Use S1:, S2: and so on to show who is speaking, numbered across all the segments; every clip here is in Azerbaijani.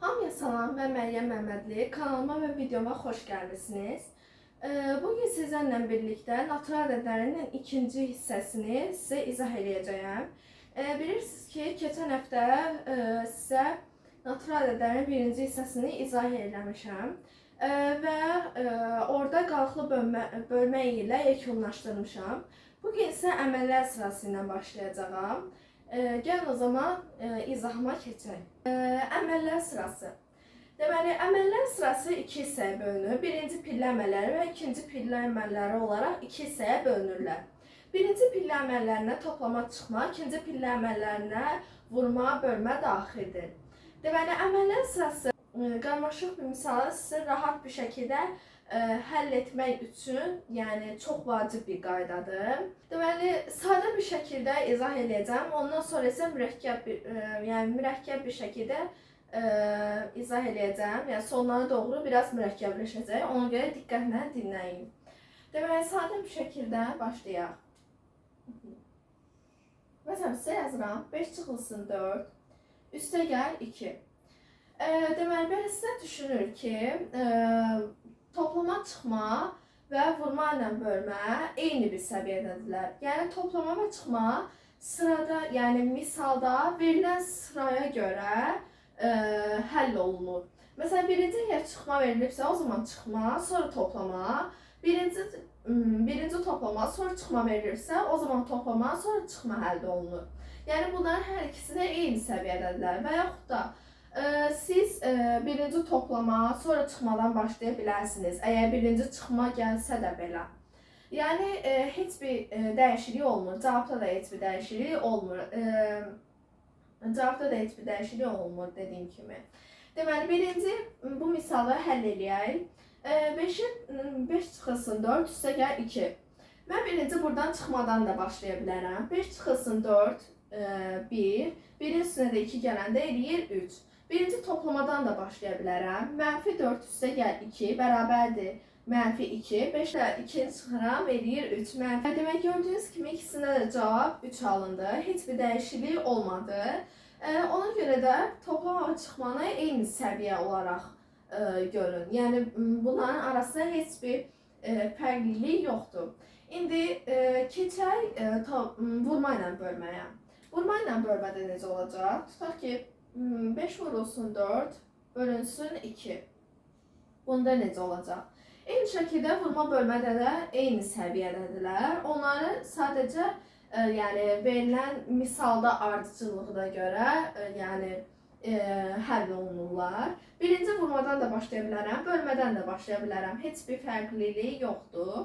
S1: Hamıya salam, mən Məryəm Məmmədli. Kanalıma və videoma xoş gəlmisiniz. Bugün sizlərlə birlikdə natural ədədlərinin ikinci hissəsini sizə izah edəcəyəm. Bilirsiniz ki, keçən həftə sizə natural ədədlərin birinci hissəsini izah eləmişəm. Və orada qalıqlı bölmə ilə yekunlaşdırmışam. Bugün isə əməllər sırası ilə başlayacağam. Gəlin o zaman izahıma keçək. Əməllər sırası. Deməli, əməllər sırası iki hissəyə bölünür. Birinci pillə əməlləri və ikinci pillə əməlləri olaraq iki hissəyə bölünürlər. Birinci pillə əməllərinə toplama çıxma, ikinci pillə əməllərinə vurma, bölmə daxildir. Deməli, əməllər sırası qarmaşıq bir misalı sizə rahat bir şəkildə həll etmək üçün, yəni çox vacib bir qaydadır. Deməli, sadə bir şəkildə izah edəcəm. Ondan sonra isə mürəkkəb bir şəkildə izah edəcəm. Yəni sonlara doğru biraz mürəkkəbləşəcək. Ona görə diqqətlə dinləyin. Deməli, sadə bir şəkildə başlayaq. Məsələn, sizə yazıram 5 çıxılsın 4 üstə gəl 2. Deməli, belə sizə düşünür ki, toplama çıxma və vurma ilə bölmə eyni bir səviyyədədirlər. Yəni toplama və çıxma sırada, yəni misalda verilən sıraya görə həll olunur. Məsələn, birinci yer çıxma verilibsə, o zaman çıxma, sonra toplama. Birinci toplama, sonra çıxma verilirsə, o zaman toplama, sonra çıxma əldə olunur. Yəni bunların hər ikisi də eyni səviyyədədirlər və yaxud da siz birinci toplama, sonra çıxmadan başlaya bilərsiniz. Əgər birinci çıxma gəlsə də belə. Yəni heç bir dəyişiklik olmur. Cavabda da heç bir dəyişiklik olmur. Dediyim kimi. Deməli, birinci bu misalı həll eləyək. 5 çıxılsın 4 üstə gəl 2. Mən birinci buradan çıxmadan da başlaya bilərəm. 5 çıxılsın 4 1. Birin üstünə də 2 gələndə eləyir 3. Birinci toplamadan da başlaya bilərəm. Mənfi 4 üstə gəl 2 bərabərdir. Mənfi 2. 5 ilə 2 çıxıram, eləyir 3. Mənfi. Demək, gördüyünüz kimi ikisində də cavab 3 alındı. Heç bir dəyişiklik olmadı. Ona görə də toplama və çıxmanı eyni səviyyə olaraq görün. Yəni bunların arasında heç bir fərqlilik yoxdur. İndi keçək vurma ilə bölməyə. Vurma ilə bölmədə necə olacaq? Tutaq ki, 5 vurulsun 4 bölünsün 2. Bunda necə olacaq? Eyni şəkildə vurma bölmədə də eyni səviyyədədirlər. Onları sadəcə verilən misalda ardıcıllığa görə həll olunurlar. Birinci vurmadan da başlaya bilərəm, bölmədən də başlaya bilərəm. Heç bir fərqlilik yoxdur.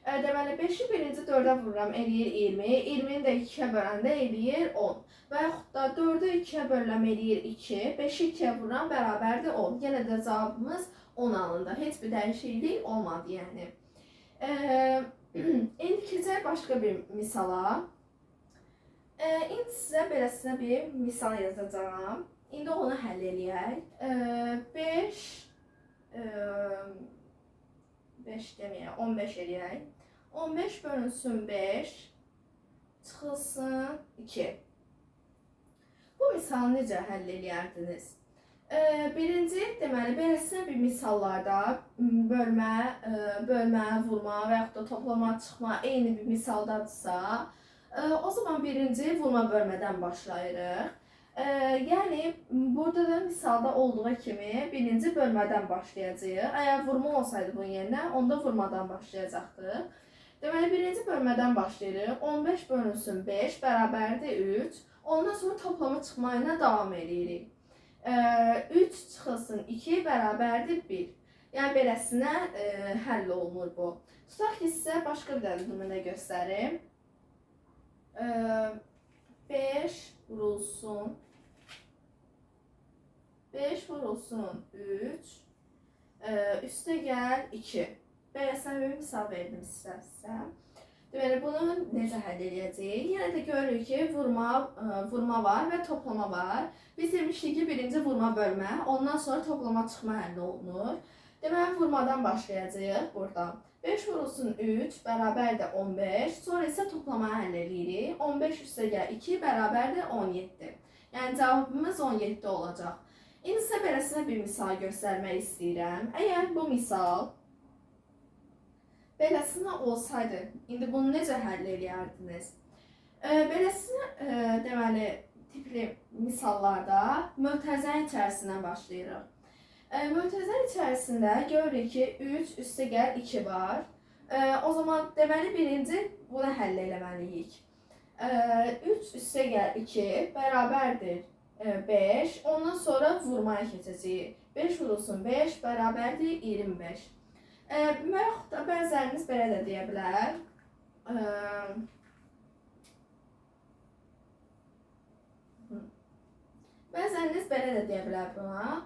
S1: Deməli, 5-i birinci 4-ə vururam, eləyir 20. 20-ni də 2-yə böləndə eləyir 10. Və yaxud da 4-ü 2-yə bölürəm, eləyir 2. 5-i 2-yə vururam, bərabərdir 10. Yenə də cavabımız 10 alındı. Heç bir dəyişiklik olmadı, yəni. İndi keçək başqa bir misala. İndi sizə beləsinə bir misal yazacağam. İndi onu həll eləyək. 5 deməyək, 15 eləyək. 15 bölünsün 5, çıxılsın 2. Bu misalı necə həll eləyərdiniz? Birinci, deməli, beləsinə bir misallarda bölmə, vurma və yaxud da toplama, çıxma eyni bir misaldadırsa, o zaman birinci vurma bölmədən başlayırıq. Yəni, burada da misalda olduğu kimi birinci bölmədən başlayacağıq. Əgər vurma olsaydı bunun yerinə, onda vurmadan başlayacaqdıq. Deməli, birinci bölmədən başlayırıq. 15 bölünsün 5 bərabərdir 3. Ondan sonra toplama çıxma ilə davam edirik. 3 çıxılsın 2 bərabərdir 1. Yəni, beləsinə həll olunur bu. Tutaq ki, sizə başqa bir nümunə göstərim. 5 vurulsun 3 üstə gəl 2. Beləsinə bir misal verdim sizə. Deməli, bunu necə həll edəcəyik? Yenə də görürük ki, vurma var və toplama var. Biz demişdik ki, birinci vurma bölmə, ondan sonra toplama çıxma həll olunur. Deməli, vurmadan başlayacağıq buradan. 5 vurulsun 3 bərabərdir 15. Sonra isə toplama həll edirik. 15 üstə gəl 2 bərabərdir 17. Yəni cavabımız 17 olacaq. İndi sizə beləsinə bir misal göstərmək istəyirəm. Əgər bu misal beləsinə olsaydı, indi bunu necə həll edərdiniz? Beləsinə deməli tipli misallarda mötərizənin içərisindən başlayırıq. Mötərizənin içərisində görürük ki 3 üstə gəl 2 var. O zaman deməli birinci bunu həll eləməliyik. 3 üstə gəl 2 bərabərdir 5. Ondan sonra vurmaya keçəcəyik. 5 vurulsun 5 bərabərdir 25. Və yaxud da bəziləriniz belə də deyə bilər. Bəziləriniz belə də deyə bilər buna.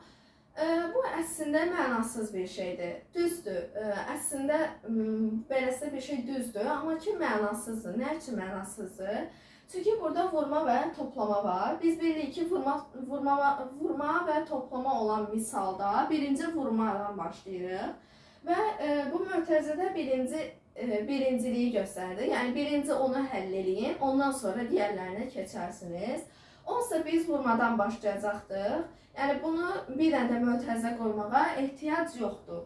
S1: Bu əslində mənasız bir şeydir. Düzdür. Əslində beləsə bir şey düzdür, amma ki mənasızdır. Nə üçün mənasızdır? Çünki burada vurma və toplama var. Biz bilirik ki vurma və toplama olan misalda birinci vurmadan başlayırıq. Və bu mötərizədə birinciliyi göstərir. Yəni birinci onu həll eləyin, ondan sonra digərlərinə keçərsiniz. Onsa biz vurmadan başlayacaqdıq. Yəni bunu bir dənə də mötərizə qoymağa ehtiyac yoxdur.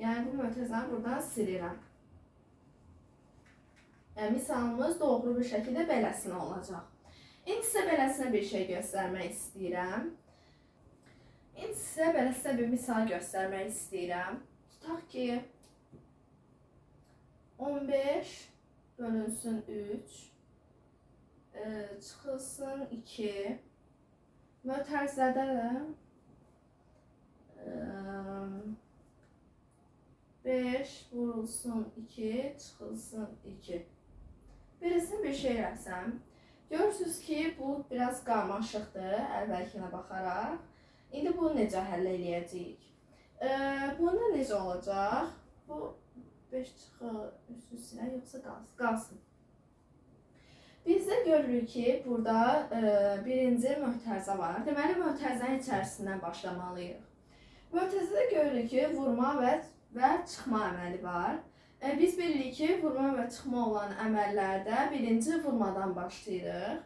S1: Yəni bu mötərizəni buradan silirəm. Yəni misalımız doğru bir şəkildə beləsinə olacaq. İndi sizə beləsinə bir şey göstərmək istəyirəm. İndi sizə beləsinə bir misal göstərmək istəyirəm. Tutaq ki 15 bölünsün 3 çıxılsın 2 mötərizədə də 5 vurulsun 2 çıxılsın 2. Birisini bir şey eləsəm, görürsünüz ki bu biraz qarmaşıqdır əvvəlkinə baxaraq. İndi bunu necə həll eləyəcəyik? Bunda necə olacaq? Bu 5 çıxı üstüne yoxsa qalsın. Bizdə görürük ki burada birinci mötərizə var. Deməli mötərizənin içərisindən başlamalıyıq. Mötərizədə görürük ki vurma və çıxma əməli var. Biz bilirik ki vurma və çıxma olan əməllərdə birinci vurmadan başlayırıq.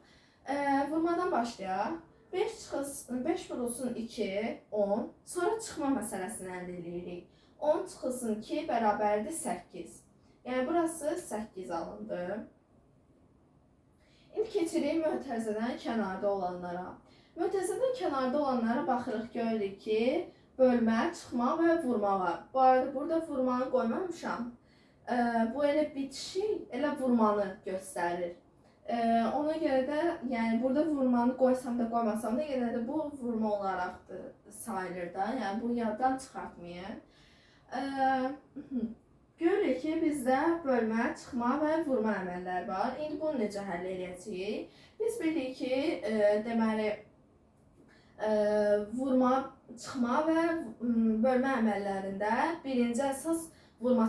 S1: Vurmadan başlayaq. 5 vurulsun 2, 10. Sonra çıxma məsələsini əldə edirik. 10 çıxılsın 2 bərabərdir 8. Yəni burası 8 alındı. İndi keçirik mötərizədən kənarda olanlara. Mötərizədən kənarda olanlara baxırıq, görürük ki bölmə, çıxma və vurma var. Bu arada burada vurmanı qoymamışam. Bu elə bitişik, elə vurmanı göstərir. Ona görə də, yəni burada vurmanı qoysam da qoymasam da yenə də bu vurma olaraq sayılır da. Yəni bu yaddan çıxartmayın. Görürük ki bizdə bölmə, çıxma və vurma əməlləri var. İndi bunu necə həll edəcəyik? Biz bilirik ki, deməli vurma, çıxma və bölmə əməllərində birinci əsas vurma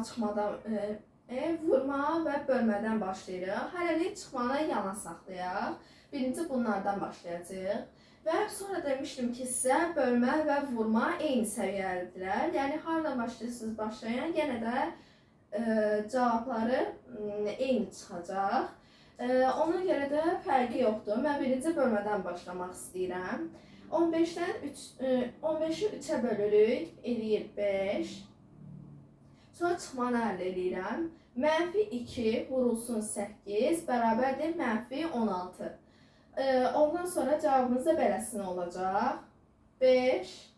S1: və bölmədən başlayırıq. Hələlik çıxmanı yana saxlayaq. Birinci bunlardan başlayacağıq. Və sonra demişdim ki sizə bölmə və vurma eyni səviyyəlidirlər. Yəni haradan başlayırsınız başlayan, yenə də cavabları eyni çıxacaq. Ona görə də fərqi yoxdur. Mən birinci bölmədən başlamaq istəyirəm. 15'i 3'e bölürük, eləyir 5. Sonra çıxmanı əldə edirəm. Mənfi 2 vurulsun 8 bərabərdir mənfi 16. Ondan sonra cavabımız da beləsinə olacaq. 5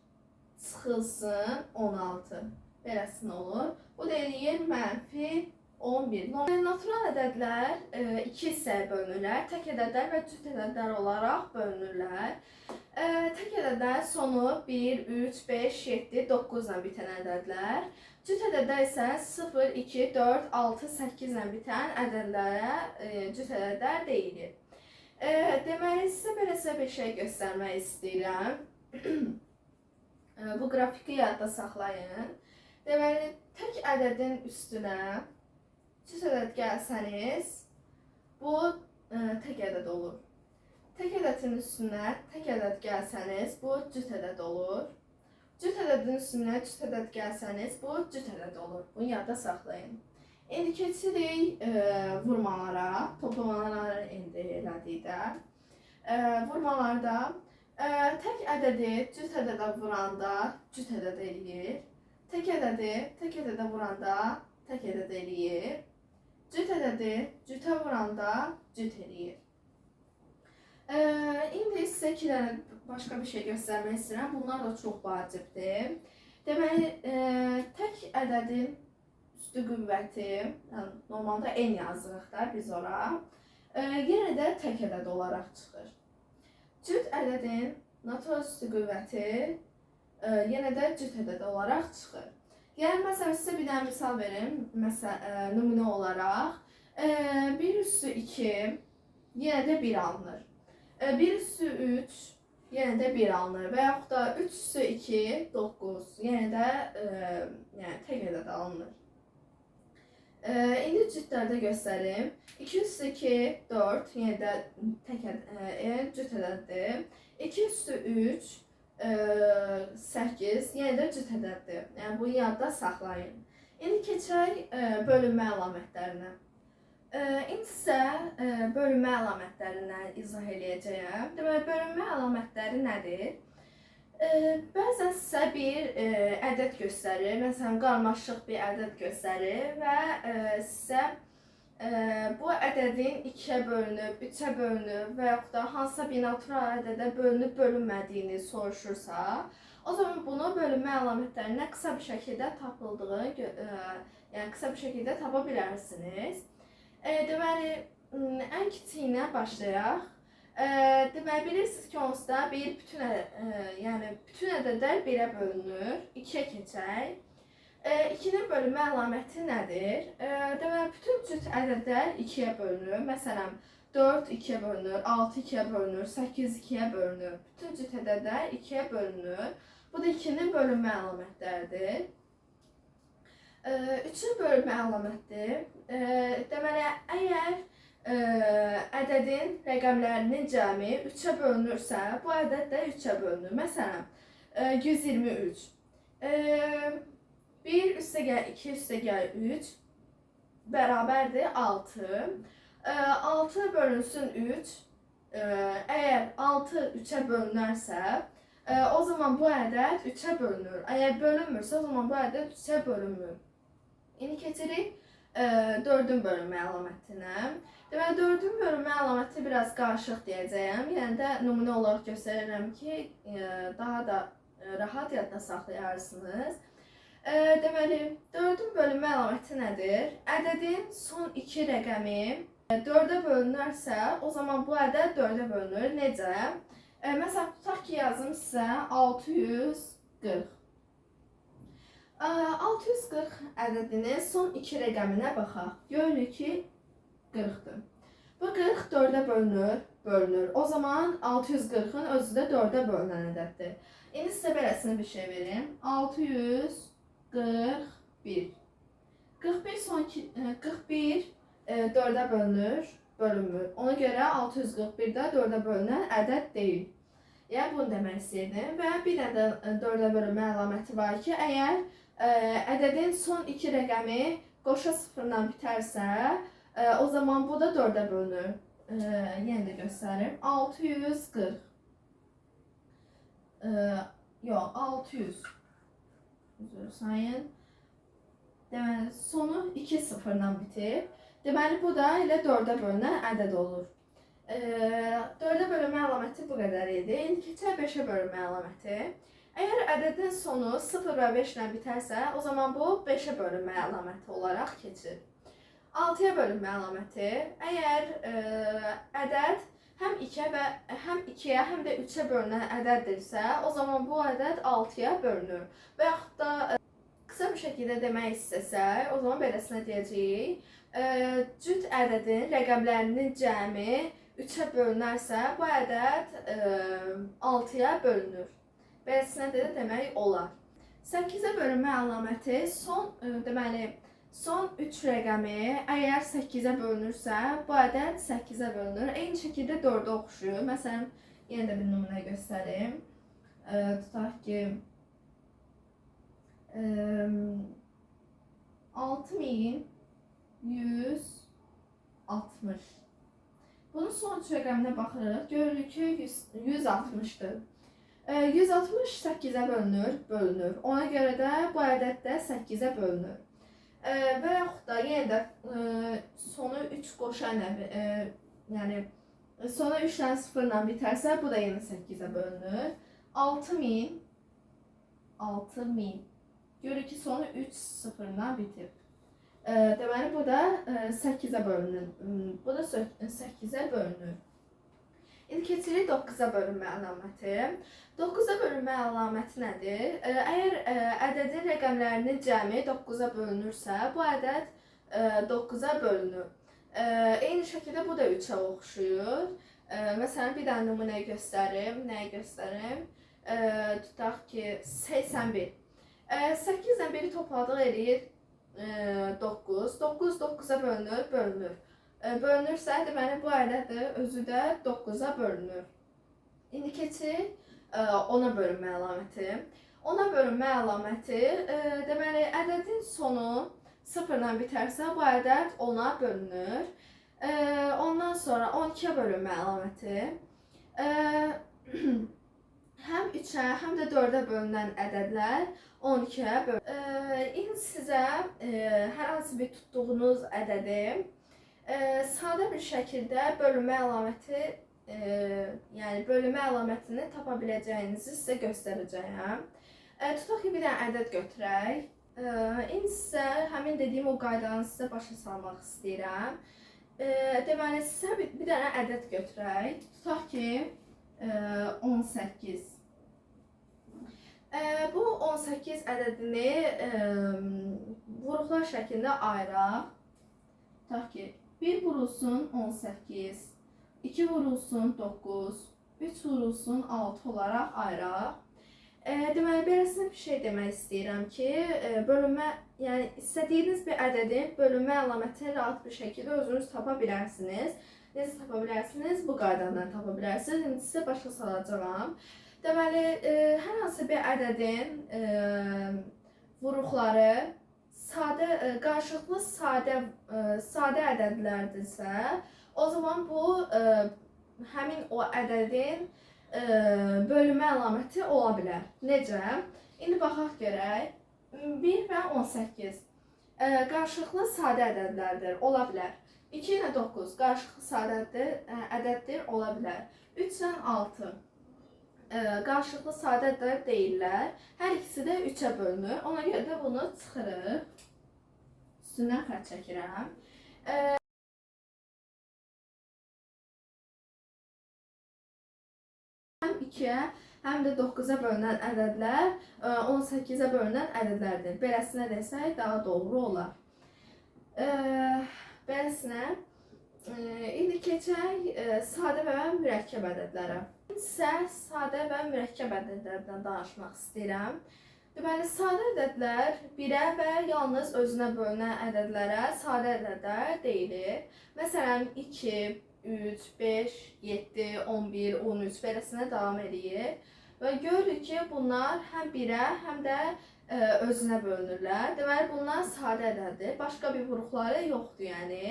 S1: çıxılsın 16. Beləsinə olur. Bu da eləyir mənfi 11. Natural ədədlər iki hissəyə bölünürlər. Tək ədədlər və cüt ədədlər olaraq bölünürlər. Tək ədədlər sonu 1, 3, 5, 7, 9 ilə bitən ədədlər. Cüt ədədlər isə 0, 2, 4, 6, 8 ilə bitən ədədlərə cüt ədədlər deyilir. Deməli, sizə beləsə bir şey göstərmək istəyirəm. Bu qrafiki yadda saxlayın. Deməli, tək ədədin üstünə cüt ədəd gəlsəniz, bu tək ədəd olur. Tək ədədin üstünə tək ədəd gəlsəniz, bu cüt ədəd olur. Cüt ədədin üstünə cüt ədəd gəlsəniz, bu cüt ədəd olur. Bunu yadda saxlayın. İndi keçirik vurmalara, toplamalara indi elədik də. Vurmalarda Tək ədədi cüt ədədə vuranda cüt ədəd eləyir. Tək ədədi tək ədədə vuranda tək ədəd eləyir. Cüt ədədi cütə vuranda cüt eləyir. İndi sizə iki dənə başqa bir şey göstərmək istəyirəm. Bunlar da çox vacibdir. Deməli, tək ədədin üstü qüvvəti, yəni normalda n yazırıq da biz ora, yenə də tək ədəd olaraq çıxır. Cüt ədədin natural üstü qüvvəti yenə də cüt ədəd olaraq çıxır. Yəni, məsələn, sizə bir dənə misal verim, nümunə olaraq. 1 üstü 2 yenə də 1 alınır. 1 üstü 3 yenə də 1 alınır və yaxud da 3 üstü 2, 9 yenə də yəni, tək ədəd alınır. İndi cütlərdə göstərim. 2 üstü 2, 4 yenə də cüt ədəddir. 2 üstü 3, 8 yenə də cüt ədəddir. Yəni, bunu yadda saxlayın. İndi keçək bölünmə əlamətlərinə. İndi sizə bölünmə əlamətlərindən izah eləyəcəyəm. Deməli, bölünmə əlamətləri nədir? Bəzən sizə bir ədəd göstərir, məsələn, qarmaşıq bir ədəd göstərir və sizə bu ədədin 2-yə bölünüb, 3-ə bölünüb və yaxud da hansısa bir natural ədədə bölünüb bölünmədiyini soruşursa, o zaman bunu bölünmə əlamətlərindən qısa bir şəkildə tapıldığını, yəni qısa bir şəkildə tapa bilərsiniz. Deməli, ən kiçiyinə başlayaq. Deməli, bilirsiniz ki, onsuz da bir bütün ədədlər 1-ə bölünür, 2-yə keçək. 2-nin bölünmə əlaməti nədir? Deməli, bütün cüt ədədlər 2-yə bölünür. Məsələn, 4 2-yə bölünür, 6 2-yə bölünür, 8 2-yə bölünür. Bütün cüt ədədlər 2-yə bölünür. Bu da 2-nin bölünmə əlamətləridir. 3-ün bölünmə əlamətidir. Deməli, əgər ədədin rəqəmlərinin cəmi 3-ə bölünürsə, bu ədəd də 3-ə bölünür. Məsələn, 123. 1 üstə gəl 2 üstə gəl 3 bərabərdir 6. 6 bölünsün 3. Əgər 6 3-ə bölünərsə, o zaman bu ədəd 3-ə bölünür. Əgər bölünmürsə, o zaman bu ədəd 3-ə bölünmür. İndi keçirik 4-ün bölünmə əlamətinə. Deməli, 4-ün bölünmə əlaməti biraz qarışıq deyəcəyəm. Yəni də nümunə olaraq göstərirəm ki, daha da rahat yadda saxlayarsınız. Deməli, 4-ün bölünmə əlaməti nədir? Ədədin son 2 rəqəmi 4-ə bölünərsə, o zaman bu ədəd 4-ə bölünür. Necə? Məsələn, tutaq ki, yazım sizə 640. 640 ədədinin son 2 rəqəminə baxaq. Görürük ki, 40-dır. Bu 40 4-ə bölünür. O zaman 640-ın özü də 4-ə bölünən ədəddir. İndi sizə beləsini bir şey verim. 641. 41 4-ə bölünmür. Ona görə 641 də 4-ə bölünən ədəd deyil. Yəni, bunu demək istəyirdim. Və bir də 4-ə bölünmə əlaməti var ki, əgər ədədin son 2 rəqəmi qoşa sıfırdan bitərsə, o zaman bu da 4-ə bölünür. Yenə də göstərim. 640. Yox, 600. Üzr sayın. Deməli, sonu 2 sıfırdan bitib. Deməli, bu da elə 4-ə bölünən ədəd olur. 4-ə bölünmə əlaməti bu qədər idi. İndi keçək 5-ə bölünmə əlaməti. Əgər ədədin sonu 0 və 5 ilə bitərsə, o zaman bu 5-ə bölünmə əlaməti olaraq keçir. 6-ya bölünmə əlaməti. Əgər ədəd həm 2-yə, həm də 3-ə bölünən ədəddirsə, o zaman bu ədəd 6-ya bölünür. Və yaxud da qısa bir şəkildə demək istəsək, o zaman beləsinə deyəcəyik. Cüt ədədin rəqəmlərinin cəmi 3-ə bölünərsə, bu ədəd 6-ya bölünür. Beləsinə də demək olar. 8-ə bölünmə əlaməti son 3 rəqəmi əgər 8-ə bölünürsə, bu ədəd 8-ə bölünür. Eyni şəkildə 4-ə oxşuyur. Məsələn, yenə də bir nümunə göstərim. Tutaq ki, 6160. Bunun sonuncu rəqəminə baxırıq. Görürük ki, 160-dır. 160 8-ə bölünür. Ona görə də bu ədəd də 8-ə bölünür. Və yaxud da yenə də sonu 3 qoşan, yəni sonu 3 dənə sıfırla bitərsə, bu da yenə 8-ə bölünür. 6000. Görürük ki, sonu 3 sıfırla bitir. Deməli, bu da 8-ə bölünür. Bu da 8-ə bölünür. İndi keçirik 9-a bölünmə əlaməti. 9-a bölünmə əlaməti nədir? Əgər ədədin rəqəmlərinin cəmi 9-a bölünürsə, bu ədəd 9-a bölünür. Eyni şəkildə bu da 3-ə oxşuyur. Məsələn, bir dənə nümunə göstərim. Nəyi göstərim? Tutaq ki, 81. 8 ilə 1-i topladıq eləyir 9. 9 9-a bölünür. Bölünürsə, deməli bu ədəd özü də 9-a bölünür. İndi keçirik 10-a bölünmə əlaməti. 10-a bölünmə əlaməti, deməli ədədin sonu 0-la bitərsə, bu ədəd 10-a bölünür. Ondan sonra 12-a bölünmə əlaməti. Həm 3-ə, həm də 4-ə bölünən ədədlər 12-ə bölünür. İndi sizə hər hansı bir tutduğunuz ədədi sadə bir şəkildə bölünmə əlaməti, yəni bölünmə əlamətini tapa biləcəyinizi sizə göstərəcəyəm. Tutaq ki, bir dənə ədəd götürək. İndi sizə həmin dediyim o qaydanı sizə başa salmaq istəyirəm. Deməli, sizə bir dənə ədəd götürək. Tutaq ki, 18. Bu 18 ədədini vuruqlar şəklində ayıraq. Tutaq ki, 1 vurulsun 18, 2 vurulsun 9, 3 vurulsun 6 olaraq ayıraq. Deməli, beləsinə bir şey demək istəyirəm ki, bölünmə, yəni istədiyiniz bir ədədin bölünmə əlamətini rahat bir şəkildə özünüz tapa bilərsiniz. Necə tapa bilərsiniz? Bu qaydadan tapa bilərsiniz. İndi sizə başa salacağam. Deməli, hər hansı bir ədədin vuruqları qarşılıqlı sadə ədədlərdirsə, o zaman bu həmin o ədədin bölünmə əlaməti ola bilər. Necə? İndi baxaq görək. 1 və 18 qarşılıqlı sadə ədədlərdir, ola bilər. 2 ilə 9 qarşılıqlı sadə ədəddir, ola bilər. 3 ilə 6 qarşılıqlı sadə ədədlər deyirlər. Hər ikisi də 3-ə bölünür. Ona görə də bunu çıxırıq. Üstündən xətt çəkirəm. Həm 2-yə, həm də 9-a bölünən ədədlər 18-ə bölünən ədədlərdir. Beləsinə desək daha doğru olar. Beləsinə, indi keçək sadə və mürəkkəb ədədlərə. İndisə sadə və mürəkkəb ədədlərdən danışmaq istəyirəm. Deməli, sadə ədədlər 1-ə və yalnız özünə bölünən ədədlərə sadə ədədlər deyilir. Məsələn, 2, 3, 5, 7, 11, 13 beləsinə davam edir. Və görürük ki, bunlar həm 1-ə, həm də özünə bölünürlər. Deməli, bunlar sadə ədəddir. Başqa bir vuruqları yoxdur, yəni.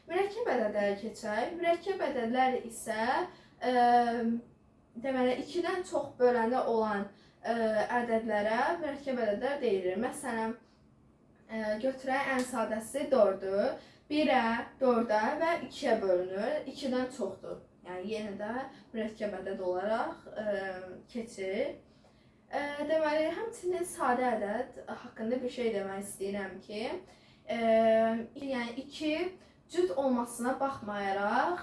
S1: Mürəkkəb ədədlərə keçək. Mürəkkəb ədədlər isə deməli, 2-dən çox böləndə olan ədədlərə mürəkkəb ədədlər deyilir. Məsələn, götürək ən sadəsi 4-dür. 1-ə, 4-ə və 2-yə bölünür. 2-dən çoxdur. Yəni, yenə də mürəkkəb ədəd olaraq keçir. Deməli, həmçinin sadə ədəd haqqında bir şey demək istəyirəm ki, yəni 2 cüt olmasına baxmayaraq,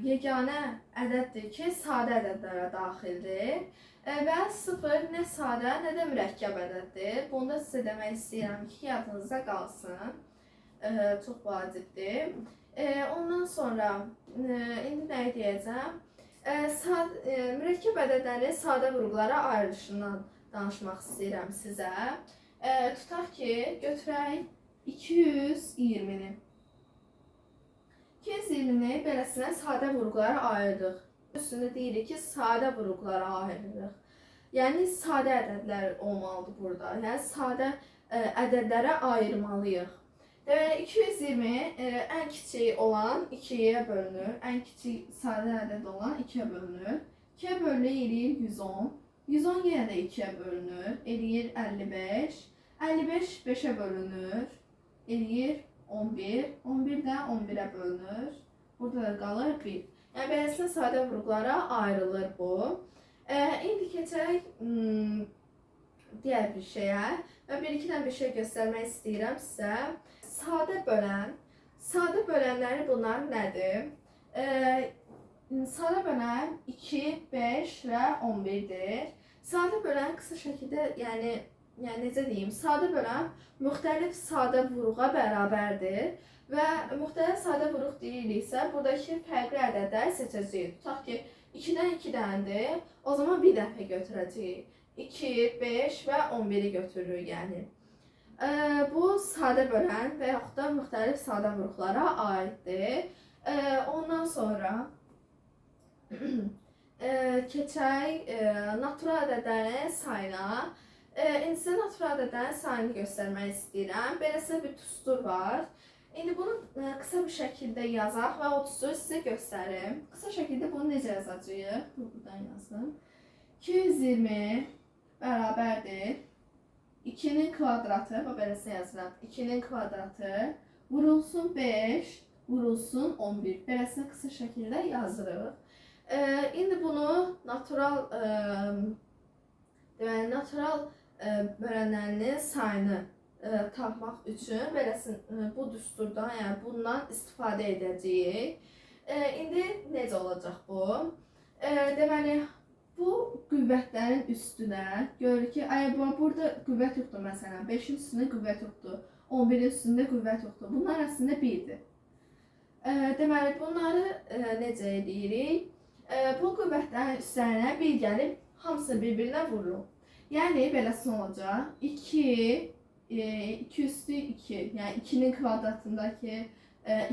S1: yeganə ədəddir ki, sadə ədədlərə daxildir. Və 0 nə sadə, nə də mürəkkəb ədəddir. Bunu da sizə demək istəyirəm ki, yadınızda qalsın. Çox vacibdir. Ondan sonra, indi nəyi deyəcəm? Mürəkkəb ədədlərin sadə vuruqlara ayrılışından danışmaq istəyirəm sizə. Tutaq ki, götürək 220-ni. 220-ni beləsinə sadə vuruqlara ayırırıq. Üstündə deyirik ki, sadə vuruqlara ayırırıq. Yəni, sadə ədədlər olmalıdır burada. Yəni, sadə ədədlərə ayırmalıyıq. Deməli 220 ən kiçik olan 2-yə bölünür. Ən kiçik sadə ədəd olan 2-yə bölünür. 2-yə bölünür eləyir 110. 110 yenə də 2-yə bölünür, eləyir 55. 55 5-ə bölünür, eləyir 11. 11 də 11-ə bölünür. Burada da qalır 1. Yəni beləsinə sadə vuruqlara ayrılır bu. İndi keçək digər bir şeyə və bir-iki dənə bir şey göstərmək istəyirəm sizə. Sadə bölən. Sadə bölənləri bunlar nədir? Sadə bölən 2, 5 və 11-dir. Sadə bölən qısa şəkildə, yəni necə deyim, sadə bölən müxtəlif sadə vuruğa bərabərdir və müxtəlif sadə vuruq deyiriksə, buradakı fərqli ədədləri seçəcəyik. Tutaq ki, 2-dən 2 dənədir, o zaman bir dəfə götürəcəyik. 2, 5 və 11-i götürürük, yəni. Bu sadə bölən və yaxud da müxtəlif sadə vuruqlara aiddir. Ondan sonra keçək natural ədədlərin sayına. İndi sizə natural ədədlərin sayını göstərmək istəyirəm. Beləsinə bir düstur var. İndi bunu qısa bir şəkildə yazaq və o düsturu sizə göstərim. Qısa şəkildə bunu necə yazacağıq? Buradan yazdım. 220 bərabərdir 2-nin kvadratı, beləsinə yazıram. 2-nin kvadratı vurulsun 5, vurulsun 11. Beləsinə qısa şəkildə yazırıq. İndi bunu natural bölənlərinin sayını tapmaq üçün bu düsturdan, yəni bundan istifadə edəcəyik. İndi necə olacaq bu? Deməli, bu qüvvətlərin üstünə görürük ki, burada qüvvət yoxdur məsələn, 5-in üstündə qüvvət yoxdur, 11-in üstündə qüvvət yoxdur. Bunlar əslində 1-dir. Deməli, bunları necə edirik? Bu qüvvətlərin üstlərinə bir gəlib, hamısını bir-birinə vururuq. Yəni, beləsi olacaq. 2 üstü 2, yəni 2-nin kvadratındakı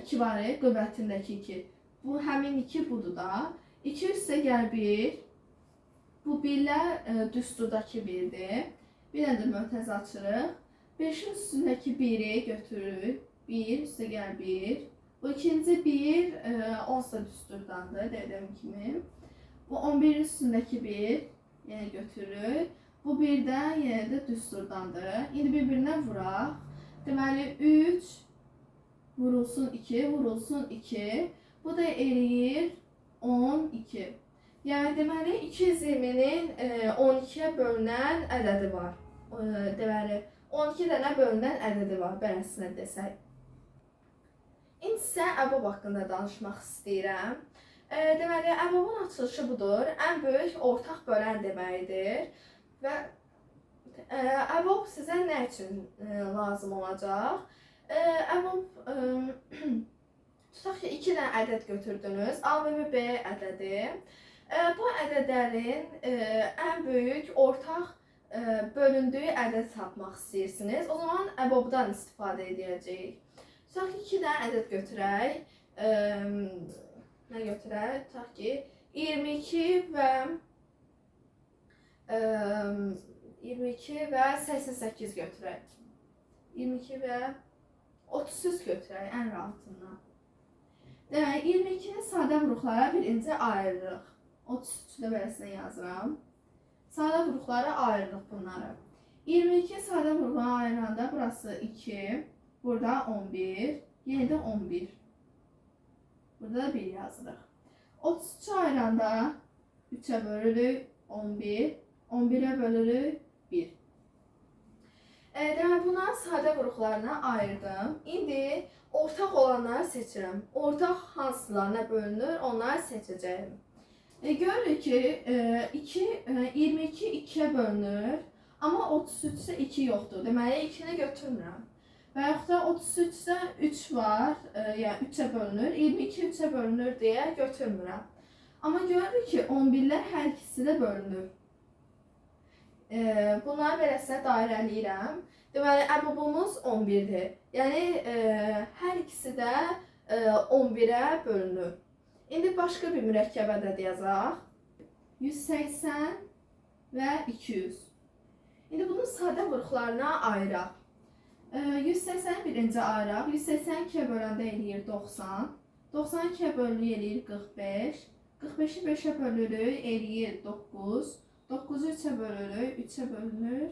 S1: 2 var, qüvvətindəki 2. Bu, həmin 2 budur da. 2 üstə gəl 1. Bu 1-lər düsturdakı 1-dir. Bir dənə də mötərizə açırıq. 5-in üstündəki 1-i götürürük. 1 üstə gəl 1. Bu ikinci 1 onsuz da düsturdandır, dediyim kimi. Bu 11-in üstündəki 1 yenə götürürük. Bu 1-dən yenə də düsturdandır. İndi bir-birinə vuraq. Deməli 3 vurulsun 2, vurulsun 2. Bu da eləyir 12. Yəni deməli 220-nin 12-yə bölünən ədədi var. Deməli 12 dənə bölünən ədədi var, beləsinə desək. İndi sizə əbob haqqında danışmaq istəyirəm. Deməli, əbobun açılışı budur. Ən böyük ortaq bölən deməkdir. Və əbob sizə nə üçün lazım olacaq? Əbob, tutaq ki, 2 dənə ədəd götürdünüz. A və B ədədi. Bu ədədlərin ən böyük ortaq bölündüyü ədəd tapmaq istəyirsiniz. O zaman əbobdan istifadə edəcəyik. Tutaq ki, 2 dənə ədəd götürək. Nə götürək? Tutaq ki, 22 və 88 götürək. 22 və 33 götürək ən rahatından. Deməli, 22-ni sadə vuruqlara birinci ayırırıq. 33-ü də beləsinə yazıram. Sadə vuruqlara ayırırıq bunları. 22 sadə vuruqlara ayıranda burası 2, burada 11, yenə də 11. Burada da 1 yazırıq. 33-ü ayıranda 3-ə bölürük 11, 11-ə bölürük 1. Deməli, bunların sadə vuruqlarına ayırdım. İndi ortaq olanları seçirəm. Ortaq hansılarına bölünür, onları seçəcəyim. Görürük ki, 22 2-yə bölünür, amma 33-də 2 yoxdur. Deməli, 2-ni götürmürəm. Və yaxud da 33-də 3 var, yəni 3-ə bölünür, 22 3-ə bölünür deyə götürmürəm. Amma görürük ki, 11-lər hər ikisi də bölünür. Bunları beləsinə dairələyirəm. Deməli, əbobumuz 11-dir. Yəni, hər ikisi də 11-ə bölünür. İndi başqa bir mürəkkəb ədəd yazaq. 180 və 200. İndi bunun sadə vuruqlarına ayıraq. 181-ci ayıraq. 182-yə böləndə eləyir 90. 92-yə bölünür eləyir 45. 45-i 5-ə bölürük eləyir 9. 9-u 3-ə bölürük, 3-ə bölünür.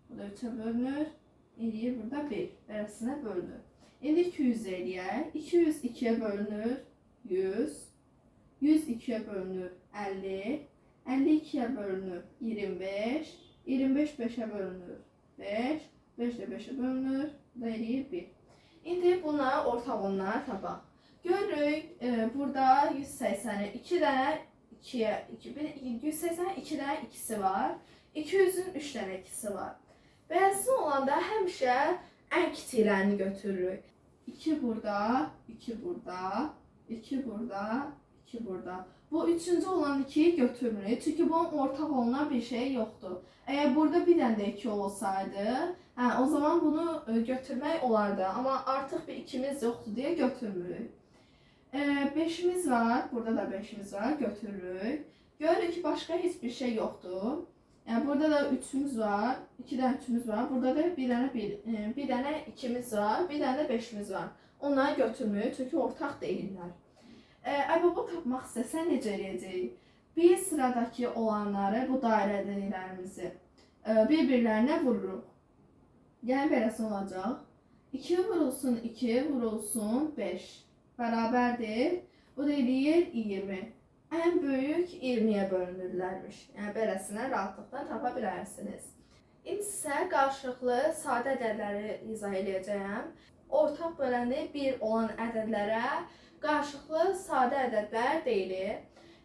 S1: Bu da 3-ə bölünür. Eləyir burada 1. Beləsinə bölünür. İndi 200 eləyək. 200 2-yə bölünür 100. 100 2-yə bölünür 50. 50 2-yə bölünür 25. 25 5-ə bölünür 5. 5 də 5-ə bölünür. Bu da eləyir 1. İndi buna ortaq onları tapaq. Görürük, burada 182 dənə 2-yə 182 dənə ikisi var. 200-ün 3 dənə ikisi var. Bəyəzli olanda həmişə ən kiçiklərini götürürük. 2 burada, 2 burada, 2 burada, 2 burada. Bu üçüncü olan 2'yi götürmürük. Çünki bunun ortaq olunan bir şey yoxdur. Əgər burada bir dənə də 2 olsaydı, o zaman bunu götürmək olardı. Amma artıq bir 2'miz yoxdur deyə götürmürük. 5'imiz var. Burada da 5'imiz var. Götürürük. Görürük ki başqa heç bir şey yoxdur. Yəni burada da 3'ümüz var. 2 dənə 3'ümüz var. Burada da bir dənə 2'miz var. Bir dənə də 5'imiz var. Onları götürmürük çünki ortaq deyirlər. Əbəbu tapmaq istəsən necə eləyəcəyik? Bir sıradakı olanları, bu dairələrimizi bir-birlərinə vururuq. Yəni beləsi olacaq. 2 vurulsun 2, vurulsun 5. Bərabərdir. Bu da eləyir 20. Ən böyük 20'yə bölünürlərmiş. Yəni beləsinə rahatlıqla tapa bilərsiniz. İndi sizə qarşılıqlı sadə ədədləri izah edəcəyəm. Ortaq böləndi 1 olan ədədlərə qarşılıqlı sadə ədədlər deyilir.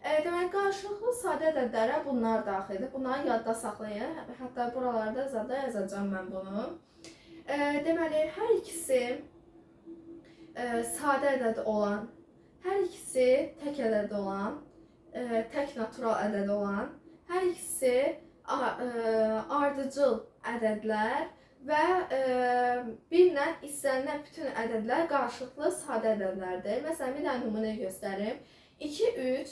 S1: Demək, qarşılıqlı sadə ədədlərə bunlar daxildir. Bunları yadda saxlayın. Hətta buralarda zada yazacağım mən bunu. Deməli, hər ikisi sadə ədəd olan, hər ikisi tək ədəd olan, tək natural ədəd olan, hər ikisi ardıcıl ədədlər və birlə istənilən bütün ədədlər qarşılıqlı sadə ədədlərdir. Məsələn, bir dənə nümunə göstərim. 2, 3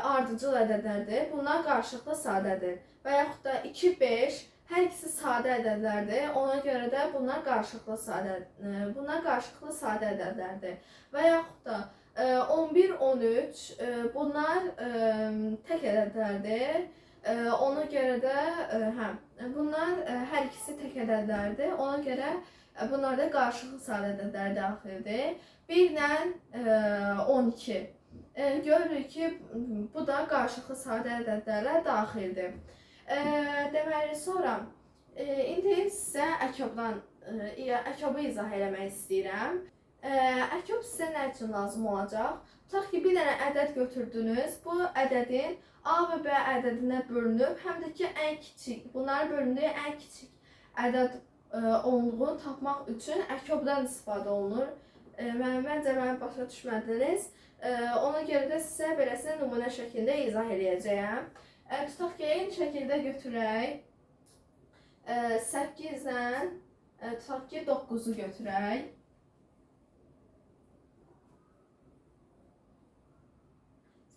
S1: ardıcıl ədədlərdir. Bunlar qarşılıqlı sadədir. Və yaxud da 2, 5 hər ikisi sadə ədədlərdir. Ona görə də bunlar qarşılıqlı sadə ədədlərdir. Və yaxud da 11, 13 bunlar tək ədədlərdir. Ona görə də bunlar hər ikisi tək ədədlərdir. Ona görə bunlar da qarşılıqlı sadə ədədlər daxildir. 1 ilə 12. Görürük ki, bu da qarşılıqlı sadə ədədlərə daxildir. Deməli, sonra indi sizə əkobı izah eləmək istəyirəm. Əkob sizə nə üçün lazım olacaq? Tutaq ki, bir dənə ədəd götürdünüz. Bu ədədin A və B ədədinə bölünüb, həm də ki, ən kiçik, bunları bölündüyü ən kiçik ədəd onluğunu tapmaq üçün əkobdan istifadə olunur. Məncə məni başa düşmədiniz. Ona görə də sizə beləsini nümunə şəklində izah edəcəyəm. Tutaq ki, eyni şəkildə götürək. 8-dən tutaq ki, 9'u götürək.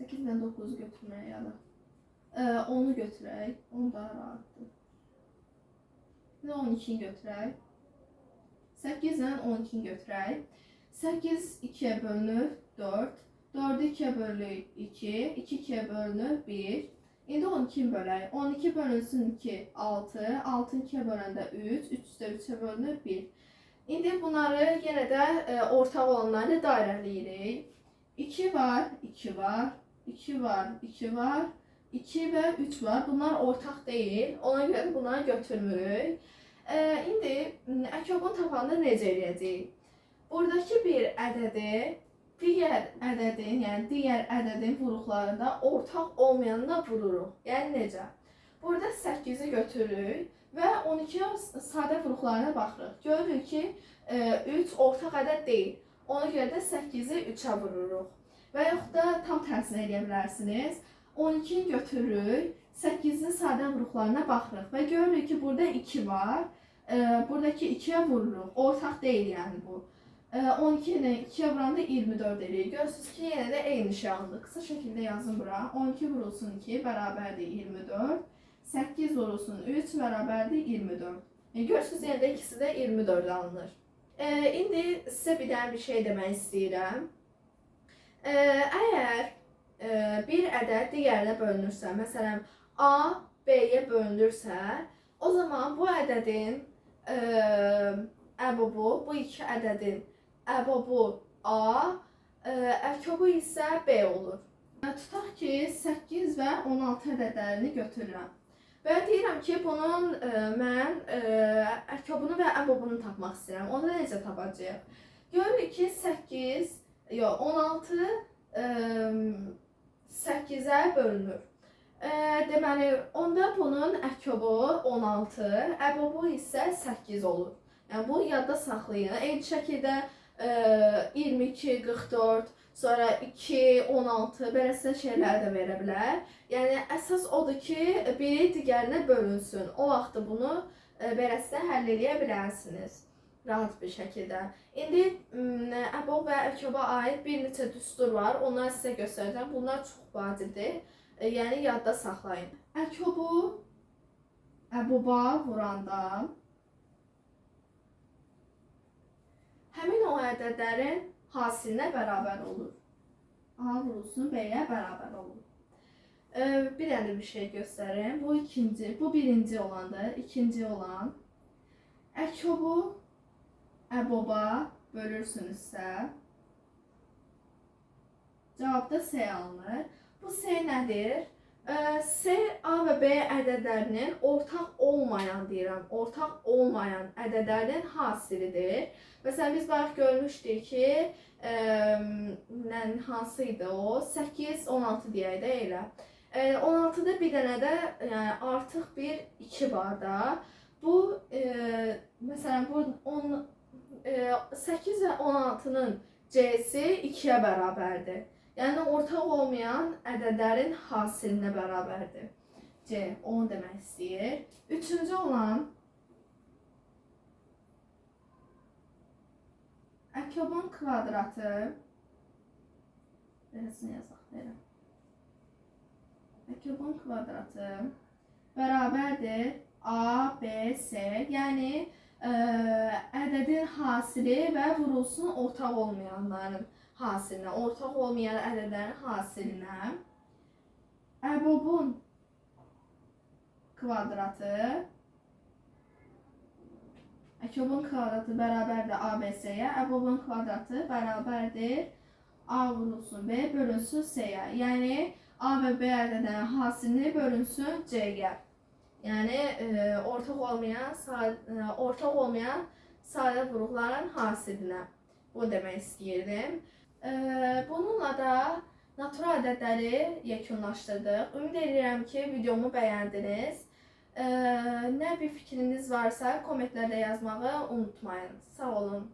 S1: 8'dən 9'u götürmək ya da 10'u götürək. 10 daha rahatdır. 12'yi götürək. 8'dən 12'yi götürək. 8 2'yə bölünür 4. 4'ü 2'yə bölünür 2. 2 2'yə bölünür 1. İndi 12'yi bölək. 12 bölünsün 2, 6. 6 2'yə böləndə 3. 3 də 3'ə bölünür 1. İndi bunları yenə də ortaq olanları dairələyirik. 2 var, 2 var. 2 var, 2 var, 2 və 3 var. Bunlar ortaq deyil. Ona görə bunları götürmürük. İndi əkobun tapanda necə eləyəcəyik? Buradakı bir ədədi digər ədədin vuruqlarında ortaq olmayanına vururuq. Yəni necə? Burada 8'i götürürük və 12'yə sadə vuruqlarına baxırıq. Görürük ki, 3 ortaq ədəd deyil. Ona görə də 8'i 3'ə vururuq. Və yaxud da tam tərsini eləyə bilərsiniz. 12'yi götürürük, 8'in sadə vuruqlarına baxırıq və görürük ki, burada 2 var. Buradakı 2'yə vururuq. Ortaq deyil yəni bu. 12 ilə 2'yə vuranda 24 eləyir. Görürsünüz ki, yenə də eyni şey alındı. Qısa şəkildə yazın bura. 12 vurulsun 2 bərabərdir 24. 8 vurulsun 3 bərabərdir 24. Görürsünüz, yəni də ikisi də 24 alınır. İndi sizə bir dənə bir şey demək istəyirəm. Əgər bir ədəd digərinə bölünürsə, məsələn A B-yə bölünürsə, o zaman bu ədədin əbobu, bu iki ədədin əbobu A, ərkobu isə B olur. Tutaq ki, 8 və 16 ədədlərini götürürəm. Və deyirəm ki, bunun mən ərkobunu və əbobunu tapmaq istəyirəm. Onu necə tapacağıq? Görürük ki, 16 8-ə bölünür. Deməli, onda bunun ərkobu 16, əbobu isə 8 olur. Yəni, bunu yadda saxlayın. Eyni şəkildə 22, 44, sonra 2, 16 beləsinə şeylər də verə bilər. Yəni, əsas odur ki, biri digərinə bölünsün. O vaxt bunu beləsinə həll edə bilərsiniz rahat bir şəkildə. İndi əbob və ərkoba aid bir neçə düstur var. Onları sizə göstərəcəm. Bunlar çox vacibdir. Yəni, yadda saxlayın. Ərkobu əboba vuranda həmin o ədədlərin hasilinə bərabər olur. A vurulsun B-yə bərabər olur. Bir dənə bir şey göstərim. Bu birinci olandır. İkinci olan. Ərkobu əboba bölürsünüzsə, cavabda S alınır. Bu S nədir? S, A və B ədədlərinin ortaq olmayan deyirəm, ortaq olmayan ədədlərin hasilidir. Məsələn, biz bayaq görmüşdük ki, hansı idi o? 8, 16 deyək də elə. 16-da bir dənə də artıq bir 2 var da. Bu, məsələn, 8 və 16-nın C-si 2-yə bərabərdir. Yəni, ortaq olmayan ədədlərin hasilinə bərabərdir. C, onu demək istəyir. Üçüncü olan ərkobun kvadratı, beləsinə yazaq, belə. Ərkobun kvadratı bərabərdir A, B, S, yəni ədədin hasili və vurulsun ortaq olmayanların hasilinə, ortaq olmayan ədədlərin hasilinə. Əbobun kvadratı, ərkobun kvadratı bərabərdir ABC-yə, əbobun kvadratı bərabərdir A vurulsun B bölünsün C-yə. Yəni, A və B ədədlərin hasilini bölünsün C-yə. Yəni, ortaq olmayan sadə vuruqların hasilinə. Bu demək istəyirdim. Bununla da natural ədədləri yekunlaşdırdıq. Ümid edirəm ki, videomu bəyəndiniz. Nə bir fikriniz varsa, kommentlərdə yazmağı unutmayın. Sağ olun.